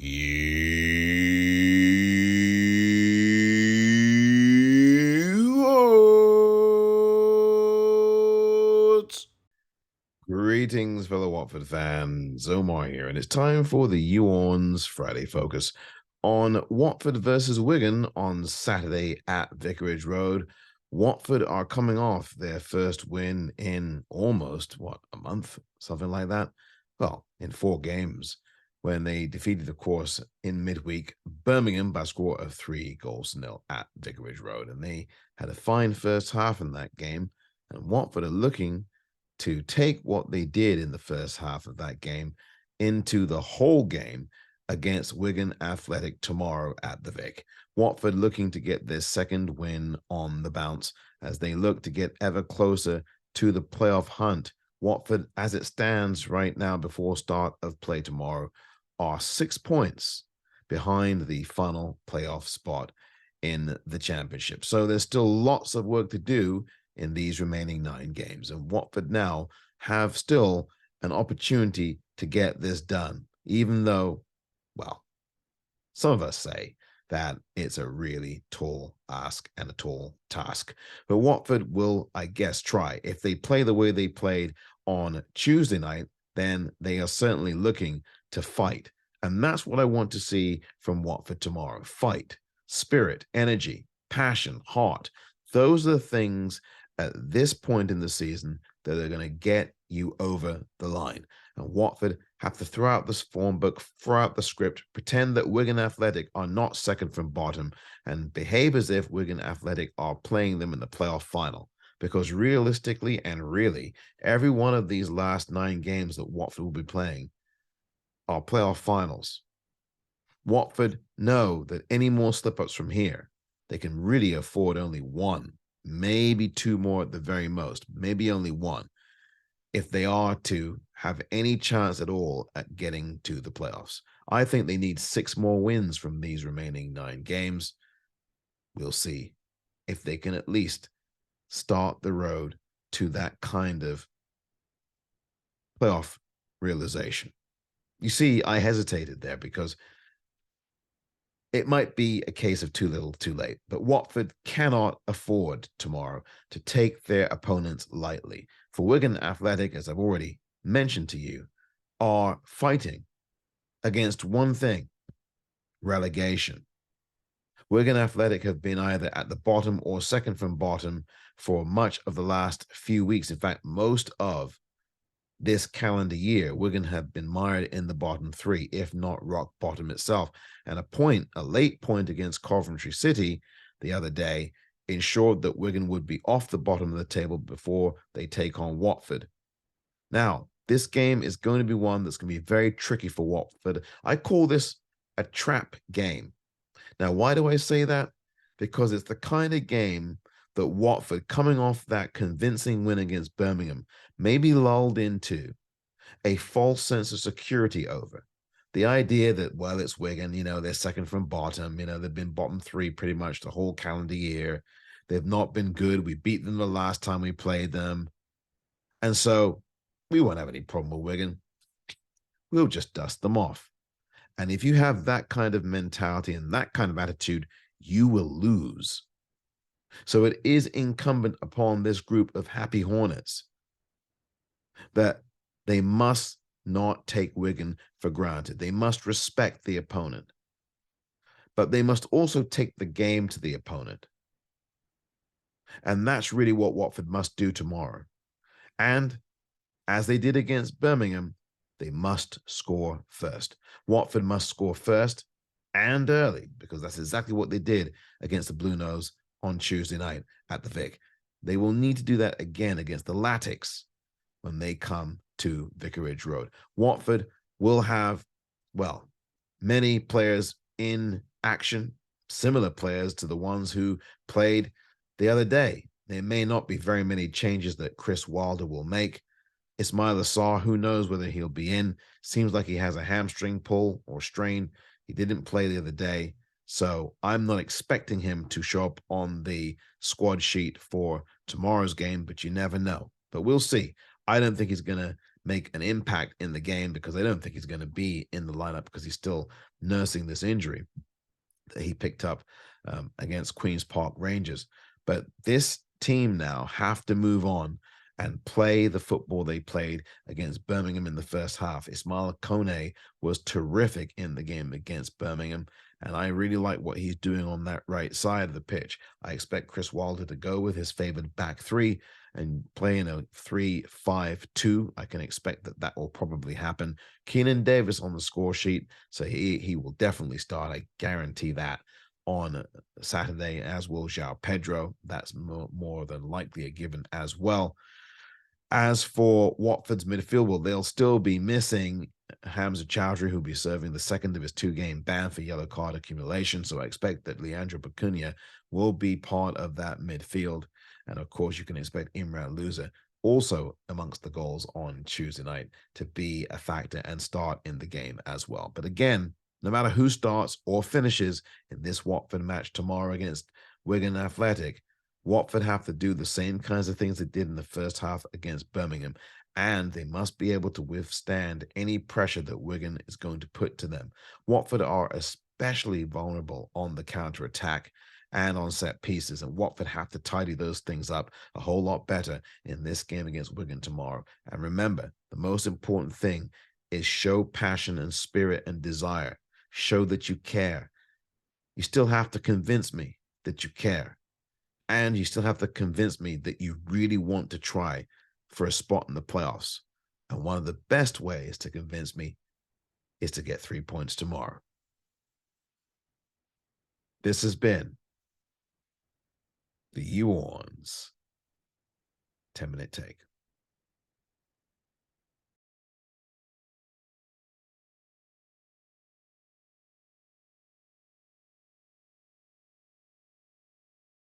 Youorns. Greetings, fellow Watford fans. Omar here, and it's time for the YouOrns Friday Focus on Watford versus Wigan on Saturday at Vicarage Road. Watford are coming off their first win in almost, a month? Something like that. Well, in 4 games, when they defeated, of course, in midweek, Birmingham by a score of 3-0 at Vicarage Road. And they had a fine first half in that game. And Watford are looking to take what they did in the first half of that game into the whole game against Wigan Athletic tomorrow at the Vic. Watford looking to get their second win on the bounce as they look to get ever closer to the playoff hunt. Watford, as it stands right now before start of play tomorrow, are 6 points behind the final playoff spot in the championship. So there's still lots of work to do in these remaining 9 games. And Watford now have still an opportunity to get this done, even though, well, some of us say that it's a really tall ask and a tall task. But Watford will, I guess, try. If they play the way they played on Tuesday night, then they are certainly looking to fight. And that's what I want to see from Watford tomorrow. Fight, spirit, energy, passion, heart. Those are the things at this point in the season that are going to get you over the line. And Watford have to throw out this form book, throw out the script, pretend that Wigan Athletic are not second from bottom, and behave as if Wigan Athletic are playing them in the playoff final. Because realistically and really, every one of these last 9 games that Watford will be playing are playoff finals. Watford know that any more slip-ups from here, they can really afford only 1, maybe 2 more at the very most, maybe only 1, if they are to have any chance at all at getting to the playoffs. I think they need 6 more wins from these remaining 9 games. We'll see if they can at least start the road to that kind of playoff realization. You see, I hesitated there because it might be a case of too little, too late, but Watford cannot afford tomorrow to take their opponents lightly. For Wigan Athletic, as I've already mentioned to you, are fighting against one thing: relegation. Wigan Athletic have been either at the bottom or second from bottom for much of the last few weeks. In fact, most of this calendar year, Wigan have been mired in the bottom 3, if not rock bottom itself. And a late point against Coventry City the other day ensured that Wigan would be off the bottom of the table before they take on Watford. Now, this game is going to be one that's going to be very tricky for Watford. I call this a trap game. Now, why do I say that? Because it's the kind of game that Watford, coming off that convincing win against Birmingham, may be lulled into a false sense of security over. The idea that, well, it's Wigan, they're second from bottom, they've been bottom 3 pretty much the whole calendar year. They've not been good. We beat them the last time we played them. And so we won't have any problem with Wigan. We'll just dust them off. And if you have that kind of mentality and that kind of attitude, you will lose. So it is incumbent upon this group of happy Hornets that they must not take Wigan for granted. They must respect the opponent, but they must also take the game to the opponent. And that's really what Watford must do tomorrow. And as they did against Birmingham, they must score first. Watford must score first and early, because that's exactly what they did against the Blue Nose on Tuesday night at the Vic. They will need to do that again against the Latics when they come to Vicarage Road. Watford will have, well, many players in action, similar players to the ones who played the other day. There may not be very many changes that Chris Wilder will make. Ismail Assar, who knows whether he'll be in. Seems like he has a hamstring pull or strain. He didn't play the other day. So I'm not expecting him to show up on the squad sheet for tomorrow's game, but you never know. But we'll see. I don't think he's going to make an impact in the game because they don't think he's going to be in the lineup because he's still nursing this injury that he picked up against Queen's Park Rangers. But this team now have to move on and play the football they played against Birmingham in the first half. Ismail Kone was terrific in the game against Birmingham, and I really like what he's doing on that right side of the pitch. I expect Chris Wilder to go with his favored back three and play in a 3-5-2. I can expect that that will probably happen. Keenan Davis on the score sheet, so he will definitely start. I guarantee that on Saturday, as will João Pedro. That's more than likely a given as well. As for Watford's midfield, well, they'll still be missing Hamza Chowdhury, who'll be serving the second of his 2-game ban for yellow card accumulation. So I expect that Leandro Bacuna will be part of that midfield. And of course, you can expect Imran Louza also amongst the goals on Tuesday night to be a factor and start in the game as well. But again, no matter who starts or finishes in this Watford match tomorrow against Wigan Athletic, Watford have to do the same kinds of things they did in the first half against Birmingham, and they must be able to withstand any pressure that Wigan is going to put to them. Watford are especially vulnerable on the counter-attack and on set pieces, and Watford have to tidy those things up a whole lot better in this game against Wigan tomorrow. And remember, the most important thing is show passion and spirit and desire. Show that you care. You still have to convince me that you care. And you still have to convince me that you really want to try for a spot in the playoffs. And one of the best ways to convince me is to get 3 points tomorrow. This has been the YouOrns 10-minute take.